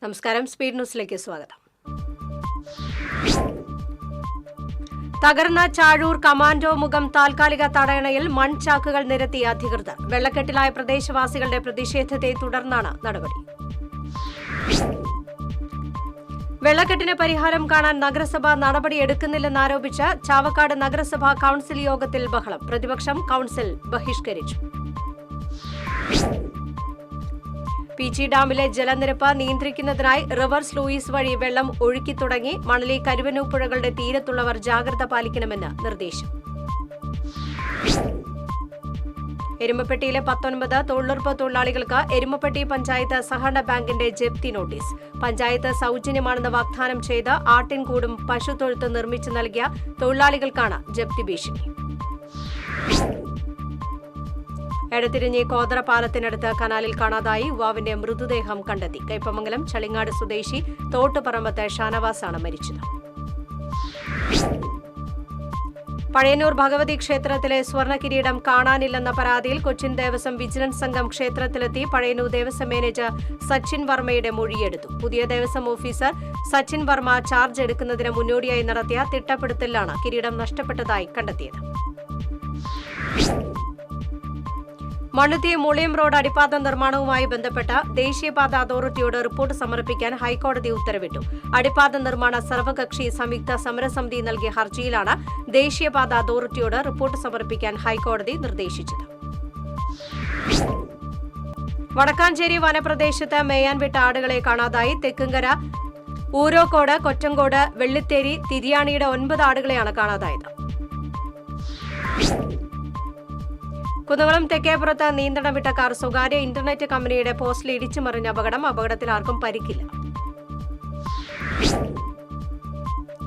നമസ്കാരം, സ്പീഡ് ന്യൂസിലേക്ക് സ്വാഗതം. തകർന്ന ചാഴൂർ കമാൻഡോ മുഖം താൽക്കാലിക തടയണയിൽ മൺചാക്കുകൾ നിരത്തി അധികൃതർ. വെള്ളക്കെട്ടിലായ പ്രദേശവാസികളുടെ പ്രതിഷേധത്തെ തുടർന്നാണ് നടപടി. വെള്ളക്കെട്ടിന് പരിഹാരം കാണാൻ നഗരസഭ നടപടിയെടുക്കുന്നില്ലെന്നാരോപിച്ച് ചാവക്കാട് നഗരസഭാ കൌൺസിൽ യോഗത്തിൽ ബഹളം. പ്രതിപക്ഷം കൌൺസിൽ ബഹിഷ്കരിച്ചു. പീച്ചി ഡാമിലെ ജലനിരപ്പ് നിയന്ത്രിക്കുന്നതിനായി റിവേഴ്സ് ലൂയിസ് വഴി വെള്ളം ഒഴുക്കി തുടങ്ങി. മണലി കരുവന്നൂർ പുഴകളുടെ തീരത്തുള്ളവർ ജാഗ്രത പാലിക്കണമെന്ന് നിർദ്ദേശം. എരുമപ്പെട്ടിയിലെ 19 തൊഴിലുറപ്പ് തൊഴിലാളികൾക്ക് എരുമപ്പെട്ടി പഞ്ചായത്ത് സഹകരണ ബാങ്കിന്റെ ജപ്തി നോട്ടീസ്. പഞ്ചായത്ത് സൌജന്യമാണെന്ന് വാഗ്ദാനം ചെയ്ത് ആട്ടിൻകൂടും പശുത്തൊഴുത്ത് നിർമ്മിച്ചു നൽകിയ തൊഴിലാളികൾക്കാണ് ജപ്തി ഭീഷണി. എടത്തിരിഞ്ഞി കോതറ പാലത്തിനടുത്ത് കനാലിൽ കാണാതായി. യുവാവിന്റെ മൃതദേഹം കണ്ടെത്തി. കയ്പമംഗലം ചളിങ്ങാട് സ്വദേശി തോട്ടുപറമ്പത്ത് ഷാനവാസാണ് മരിച്ചത്. പഴയന്നൂർ ഭഗവതി ക്ഷേത്രത്തിലെ സ്വർണ്ണ കിരീടം കാണാനില്ലെന്ന പരാതിയിൽ കൊച്ചിൻ ദേവസ്വം വിജിലൻസ് സംഘം ക്ഷേത്രത്തിലെത്തി. പഴയന്നൂർ ദേവസ്വം മാനേജർ സച്ചിൻ വർമ്മയുടെ മൊഴിയെടുത്തു. പുതിയ ദേവസ്വം ഓഫീസർ സച്ചിൻ വർമ്മ ചാർജ് എടുക്കുന്നതിന് മുന്നോടിയായി നടത്തിയ തിട്ടപ്പെടുത്തലിലാണ് കിരീടം നഷ്ടപ്പെട്ടതായി കണ്ടെത്തിയത്. മണ്ണുത്തി മുളിയം റോഡ് അടിപ്പാത നിർമ്മാണവുമായി ബന്ധപ്പെട്ട് ദേശീയപാത അതോറിറ്റിയോട് റിപ്പോർട്ട് സമർപ്പിക്കാൻ ഹൈക്കോടതി ഉത്തരവിട്ടു. അടിപ്പാത നിർമ്മാണ സർവകക്ഷി സംയുക്ത സമരസമിതി നൽകിയ ഹർജിയിലാണ് ദേശീയപാത അതോറിറ്റിയോട് റിപ്പോർട്ട് സമർപ്പിക്കാൻ ഹൈക്കോടതി നിർദ്ദേശിച്ചത്. വടക്കാഞ്ചേരി വനപ്രദേശത്ത് മേയാൻ വിട്ട ആടുകളെ കാണാതായി. തെക്കുംകര ഊരോക്കോട്, കൊറ്റങ്കോട്, വെള്ളിത്തേരി, തിരിയാണിയുടെ 9 ആടുകളെയാണ് കാണാതായത്. കുന്നംകുളം തെക്കേപ്പുറത്ത് നിയന്ത്രണം വിട്ട കാർ സ്വകാര്യ ഇന്റർനെറ്റ് കമ്പനിയുടെ പോസ്റ്റിൽ ഇടിച്ചു മറിഞ്ഞ അപകടത്തിൽ ആർക്കും പരിക്കില്ല.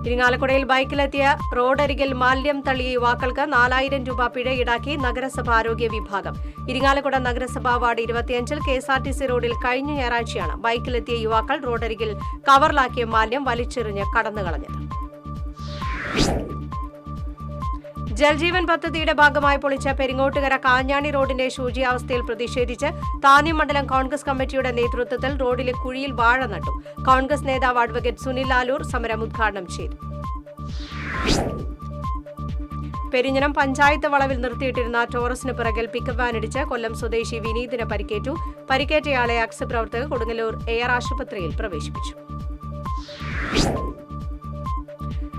ഇരിങ്ങാലക്കുടയിൽ ബൈക്കിലെത്തിയ റോഡരികിൽ മാലിന്യം തള്ളിയ യുവാക്കൾക്ക് 4000 രൂപ പിഴ ഈടാക്കി നഗരസഭ ആരോഗ്യ വിഭാഗം. ഇരിങ്ങാലക്കുട നഗരസഭാ വാർഡ് 25 KSRTC റോഡിൽ കഴിഞ്ഞ ഞായറാഴ്ചയാണ് ബൈക്കിലെത്തിയ യുവാക്കൾ റോഡരികിൽ കവറിലാക്കിയ മാലിന്യം വലിച്ചെറിഞ്ഞ് കടന്നുകളഞ്ഞത്. ജൽജീവൻ പദ്ധതിയുടെ ഭാഗമായി പൊളിച്ച പെരിങ്ങോട്ടുകര കാഞ്ഞാണി റോഡിന്റെ ശോചനീയാവസ്ഥയിൽ പ്രതിഷേധിച്ച് താന്യം മണ്ഡലം കോൺഗ്രസ് കമ്മിറ്റിയുടെ നേതൃത്വത്തിൽ റോഡിലെ കുഴിയിൽ വാഴ നട്ടു. കോൺഗ്രസ് നേതാവ് അഡ്വക്കേറ്റ് സുനിൽ ലാലൂർ സമരം ഉദ്ഘാടനം ചെയ്തു. പെരിഞ്ഞനം പഞ്ചായത്ത് വളവിൽ നിർത്തിയിട്ടിരുന്ന ടോറസിന് പിറകിൽ പിക്കപ്പ് വാനിടിച്ച് കൊല്ലം സ്വദേശി വിനീതിന് പരിക്കേറ്റു. പരിക്കേറ്റയാളെ ആക്സ് പ്രവർത്തകർ കൊടുങ്ങല്ലൂർ AR ആശുപത്രിയിൽ പ്രവേശിപ്പിച്ചു.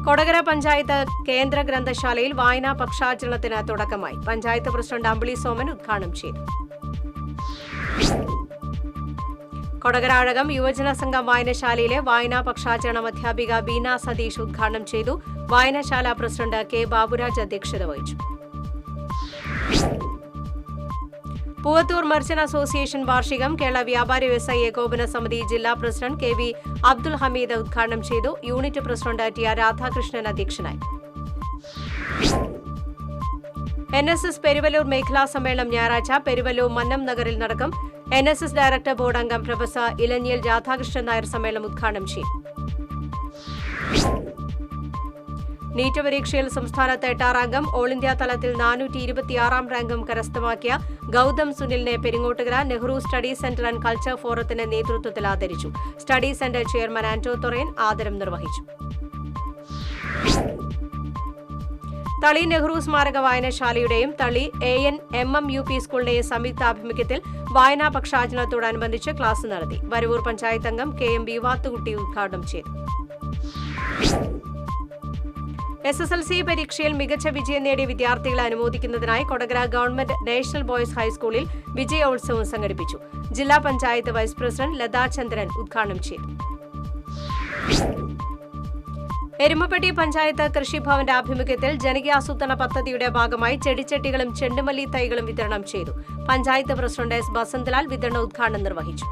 കൊടകര പഞ്ചായത്ത് കേന്ദ്ര ഗ്രന്ഥശാലയിൽ വായനാ പക്ഷാചരണത്തിന് തുടക്കമായി. പഞ്ചായത്ത് പ്രസിഡന്റ് അമ്പിളി സോമൻ ഉദ്ഘാടനം ചെയ്തു. കൊടകര അഴകം യുവജന സംഘം വായനശാലയിലെ വായനാ പക്ഷാചരണം അധ്യാപിക ബീന സതീഷ് ഉദ്ഘാടനം ചെയ്തു. വായനശാല പ്രസിഡന്റ് K ബാബുരാജ് അധ്യക്ഷത വഹിച്ചു. പൂവത്തൂർ മർച്ചന്റ് അസോസിയേഷൻ വാർഷികം കേരള വ്യാപാരി വ്യവസായി ഏകോപന സമിതി ജില്ലാ പ്രസിഡന്റ് KV അബ്ദുൽ ഹമീദ് ഉദ്ഘാടനം ചെയ്തു. യൂണിറ്റ് പ്രസിഡന്റ് TR രാധാകൃഷ്ണൻ അധ്യക്ഷനായി. NSS പെരുവല്ലൂർ മേഖലാ സമ്മേളനം ഞായറാഴ്ച പെരുവല്ലൂർ മന്നം നഗറിൽ നടക്കും. NSS ഡയറക്ടർ ബോർഡ് അംഗം പ്രൊഫസർ ഇലഞ്ഞിൽ രാധാകൃഷ്ണൻ നായർ സമ്മേളനം ഉദ്ഘാടനം ചെയ്യും. നീറ്റ് പരീക്ഷയിൽ സംസ്ഥാനത്ത് 8 റാങ്കും ഓൾ ഇന്ത്യ തലത്തിൽ 426 റാങ്കും കരസ്ഥമാക്കിയ ഗൌതം സുനിലിനെ Peringottukara Nehru study centre and culture ഫോറത്തിന്റെ നേതൃത്വത്തിൽ ആദരിച്ചു. Study centre chairman Anto Thoren ആദരം നിർവഹിച്ചു. തളി നെഹ്റു സ്മാരക വായനശാലയുടെയും തളി ANMM-UP സ്കൂളിന്റെയും സംയുക്താഭിമുഖ്യത്തിൽ വായനാ പക്ഷാചരണത്തോടനുബന്ധിച്ച് ക്ലാസ് നടത്തി. വരവൂർ പഞ്ചായത്ത് അംഗം KM വാത്തുകുട്ടി ഉദ്ഘാടനം ചെയ്തു. SSLC പരീക്ഷയിൽ മികച്ച വിജയം നേടിയ വിദ്യാർത്ഥികളെ അനുമോദിക്കുന്നതിനായി കൊടകര ഗവൺമെന്റ് നാഷണൽ ബോയ്സ് ഹൈസ്കൂളിൽ വിജയോത്സവം സംഘടിപ്പിച്ചു. ജില്ലാ പഞ്ചായത്ത് വൈസ് പ്രസിഡന്റ് ലതാ ചന്ദ്രൻ ഉദ്ഘാടനം ചെയ്തു. എരുമപ്പെട്ടി പഞ്ചായത്ത് കൃഷിഭവന്റെ ആഭിമുഖ്യത്തിൽ ജനകീയാസൂത്രണ പദ്ധതിയുടെ ഭാഗമായി ചെടിച്ചട്ടികളും ചെണ്ടുമല്ലി തൈകളും വിതരണം ചെയ്തു. പഞ്ചായത്ത് പ്രസിഡന്റ് S ബസന്തലാൽ വിതരണ ഉദ്ഘാടനം നിർവഹിച്ചു.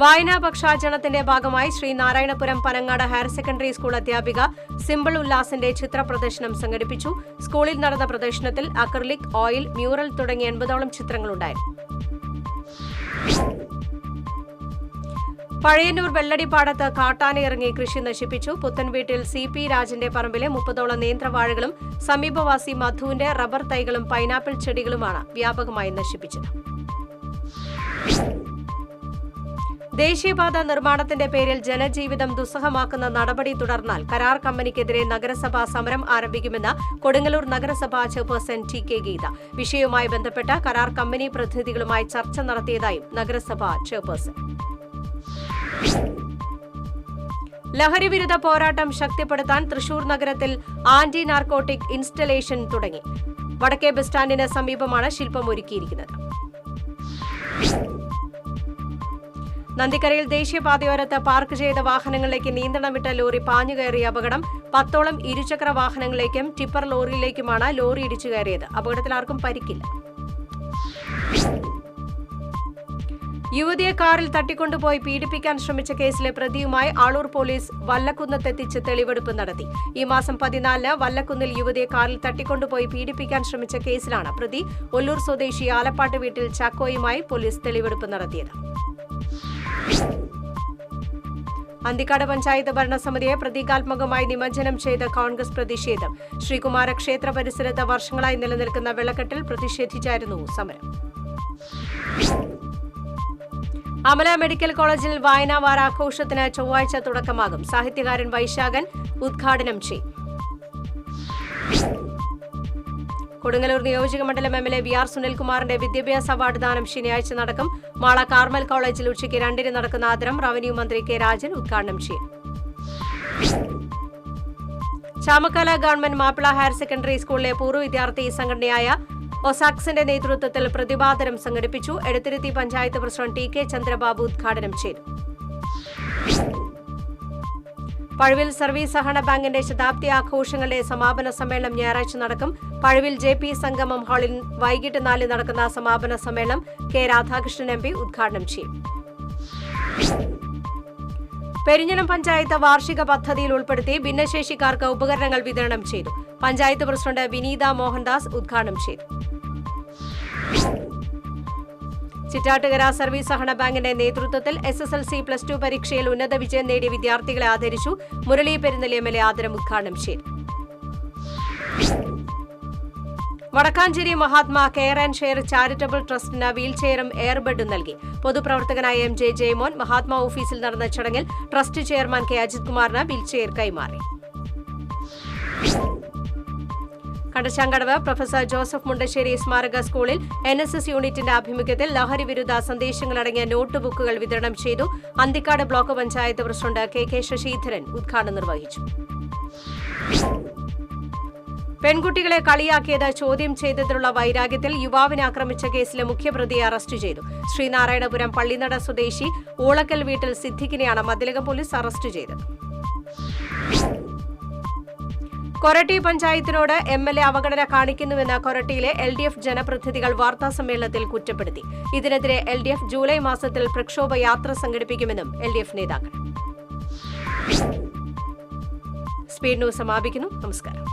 വായനാ പക്ഷാചരണത്തിന്റെ ഭാഗമായി Sreenarayanapuram Panangad higher secondary school അധ്യാപിക സിമ്പിൾ ഉല്ലാസിന്റെ ചിത്ര പ്രദർശനം സംഘടിപ്പിച്ചു. സ്കൂളിൽ നടന്ന പ്രദർശനത്തിൽ അക്രിലിക്, ഓയിൽ, മ്യൂറൽ തുടങ്ങിയ 80ഓളം ചിത്രങ്ങളുണ്ടായിരുന്നു. പഴയന്നൂർ വെള്ളടിപ്പാടത്ത് കാട്ടാനയിറങ്ങി കൃഷി നശിപ്പിച്ചു. പുത്തൻവീട്ടിൽ CP രാജന്റെ പറമ്പിലെ 30ഓളം നേന്ത്രവാഴകളും സമീപവാസി മധുവിന്റെ റബ്ബർ തൈകളും പൈനാപ്പിൾ ചെടികളുമാണ് വ്യാപകമായി നശിപ്പിച്ചത്. ദേശീയപാത നിർമ്മാണത്തിന്റെ പേരിൽ ജനജീവിതം ദുസ്സഹമാക്കുന്ന നടപടി തുടർന്നാൽ കരാർ കമ്പനിക്കെതിരെ നഗരസഭ സമരം ആരംഭിക്കുമെന്ന് കൊടുങ്ങല്ലൂർ നഗരസഭാ ചെയർപേഴ്സൺ ടി.കെ. ഗീത. വിഷയവുമായി ബന്ധപ്പെട്ട കരാർ കമ്പനി പ്രതിനിധികളുമായി ചർച്ച നടത്തിയതായും നഗരസഭാ ചെയർപേഴ്സൺ. ലഹരിവിരുദ്ധ പോരാട്ടം ശക്തിപ്പെടുത്താൻ തൃശൂർ നഗരത്തിൽ ആന്റി നാർക്കോട്ടിക് ഇൻസ്റ്റലേഷൻ തുടങ്ങി. വടക്കേ ബസ് സ്റ്റാൻഡിന് സമീപമാണ് ശില്പം ഒരുക്കിയിരിക്കുന്നത്. നന്ദിക്കരയിൽ ദേശീയപാതയോരത്ത് പാർക്ക് ചെയ്ത വാഹനങ്ങളിലേക്ക് നിയന്ത്രണം വിട്ട ലോറി പാഞ്ഞുകയറിയ അപകടം. 10ഓളം ഇരുചക്ര വാഹനങ്ങളിലേക്കും ടിപ്പർ ലോറിയിലേക്കുമാണ് ലോറി ഇടിച്ചു കയറിയത്. അപകടത്തിൽ ആർക്കും പരിക്കില്ല. യുവതിയെ കാറിൽ തട്ടിക്കൊണ്ടുപോയി പീഡിപ്പിക്കാൻ ശ്രമിച്ച കേസിലെ പ്രതിയുമായി ആളൂർ പോലീസ് വല്ലക്കുന്നത്തെത്തിച്ച് തെളിവെടുപ്പ് നടത്തി. ഈ മാസം 14-ന് വല്ലക്കുന്നിൽ യുവതിയെ കാറിൽ തട്ടിക്കൊണ്ടുപോയി പീഡിപ്പിക്കാൻ ശ്രമിച്ച കേസിലാണ് പ്രതി ഒല്ലൂർ സ്വദേശി ആലപ്പാട്ട് വീട്ടിൽ ചാക്കോയുമായി പോലീസ് തെളിവെടുപ്പ് നടത്തിയത്. അന്തിക്കാട് പഞ്ചായത്ത് ഭരണസമിതിയെ പ്രതീകാത്മകമായി നിമജ്ജനം ചെയ്ത കോൺഗ്രസ് പ്രതിഷേധം. ശ്രീകുമാര ക്ഷേത്ര പരിസരത്ത് വർഷങ്ങളായി നിലനിൽക്കുന്ന വെള്ളക്കെട്ടിൽ പ്രതിഷേധിച്ചായിരുന്നു സമരം. അമല മെഡിക്കൽ കോളേജിൽ വായനാ വാരാഘോഷത്തിന് ചൊവ്വാഴ്ച തുടക്കമാകും. സാഹിത്യകാരൻ വൈശാഖൻ ഉദ്ഘാടനം ചെയ്യും. കൊടുങ്ങല്ലൂർ നിയോജകമണ്ഡലം എം.എൽ.എ. വി.ആർ. സുനിൽകുമാറിന്റെ വിദ്യാഭ്യാസ അവാർഡ് ദാനം ശനിയാഴ്ച നടക്കും. മാള കാർമൽ കോളേജിൽ ഉച്ചയ്ക്ക് 2-ന് നടക്കുന്ന ആദരം റവന്യൂ മന്ത്രി കെ. രാജൻ ഉദ്ഘാടനം ചെയ്യും. Chamakkala government Mappila higher secondary സ്കൂളിലെ പൂർവ്വ വിദ്യാർത്ഥി സംഘടനയായ ഒസാക്സിന്റെ നേതൃത്വത്തിൽ പ്രതിഭാതരം സംഘടിപ്പിച്ചു. എടത്തിരുത്തി പഞ്ചായത്ത് പ്രസിഡന്റ് ടി.കെ. ചന്ദ്രബാബു ഉദ്ഘാടനം ചെയ്തു. പഴുവിൽ സർവീസ് സഹകരണ ബാങ്കിന്റെ ശതാബ്ദി ആഘോഷങ്ങളുടെ സമാപന സമ്മേളനം ഞായറാഴ്ച നടക്കും. പഴുവിൽ ജെ.പി. സംഗമം ഹാളിൽ വൈകിട്ട് 4 നടക്കുന്ന സമാപന സമ്മേളനം കെ. രാധാകൃഷ്ണൻ എം.പി. ഉദ്ഘാടനം ചെയ്യും. പെരിഞ്ഞനം പഞ്ചായത്ത് വാർഷിക പദ്ധതിയിൽ ഉൾപ്പെടുത്തി ഭിന്നശേഷിക്കാർക്ക് ഉപകരണങ്ങൾ വിതരണം ചെയ്തു. പഞ്ചായത്ത് പ്രസിഡന്റ് വിനീത മോഹൻദാസ് ഉദ്ഘാടനം ചെയ്തു. ചിറ്റാട്ടുകര സർവീസ് സഹകരണ ബാങ്കിന്റെ നേതൃത്വത്തിൽ SSLC +2 പരീക്ഷയിൽ ഉന്നത വിജയം നേടിയ വിദ്യാർത്ഥികളെ ആദരിച്ചു. മുരളി പെരുന്നലി എം.എൽ.എ. ആദരം ഉദ്ഘാടനം ചെയ്തു. Wadakkanchery Mahatma care and share charitable ട്രസ്റ്റിന് വീൽചെയറും എയർബെഡും നൽകി. പൊതുപ്രവർത്തകനായ M.J. ജയമോൻ മഹാത്മാ ഓഫീസിൽ നടന്ന ചടങ്ങിൽ ട്രസ്റ്റ് ചെയർമാൻ കെ. അജിത് കുമാറിന് വീൽചെയർ കൈമാറി. കണ്ടശാങ്കടവ് പ്രൊഫസർ ജോസഫ് മുണ്ടശ്ശേരി സ്മാരക സ്കൂളിൽ NSS യൂണിറ്റിന്റെ ആഭിമുഖ്യത്തിൽ ലഹരി വിരുദ്ധ സന്ദേശങ്ങളടങ്ങിയ നോട്ട് ബുക്കുകൾ വിതരണം ചെയ്തു. Anthikad block panchayat president K. Sasidharan ഉദ്ഘാടനം നിർവഹിച്ചു. പെൺകുട്ടികളെ കളിയാക്കിയത് ചോദ്യം ചെയ്തതിലുള്ള വൈരാഗ്യത്തിൽ യുവാവിനെ ആക്രമിച്ച കേസിലെ മുഖ്യപ്രതിയെ അറസ്റ്റ് ചെയ്തു. ശ്രീനാരായണപുരം പള്ളിനട സ്വദേശി ഊളക്കൽ വീട്ടിൽ സിദ്ദിഖിനെയാണ് മതിലകം പോലീസ് അറസ്റ്റ് ചെയ്തത്. കൊരട്ടി പഞ്ചായത്തിനോട് M.L.A. അവഗണന കാണിക്കുന്നുവെന്ന് കൊരട്ടിയിലെ LDF ജനപ്രതിനിധികൾ വാർത്താസമ്മേളനത്തിൽ കുറ്റപ്പെടുത്തി. ഇതിനെതിരെ LDF ജൂലൈ മാസത്തിൽ പ്രക്ഷോഭ യാത്ര സംഘടിപ്പിക്കുമെന്നും LDF നേതാക്കൾ. സ്പീഡ് ന്യൂസ് സമാപിക്കുന്നു. നമസ്കാരം.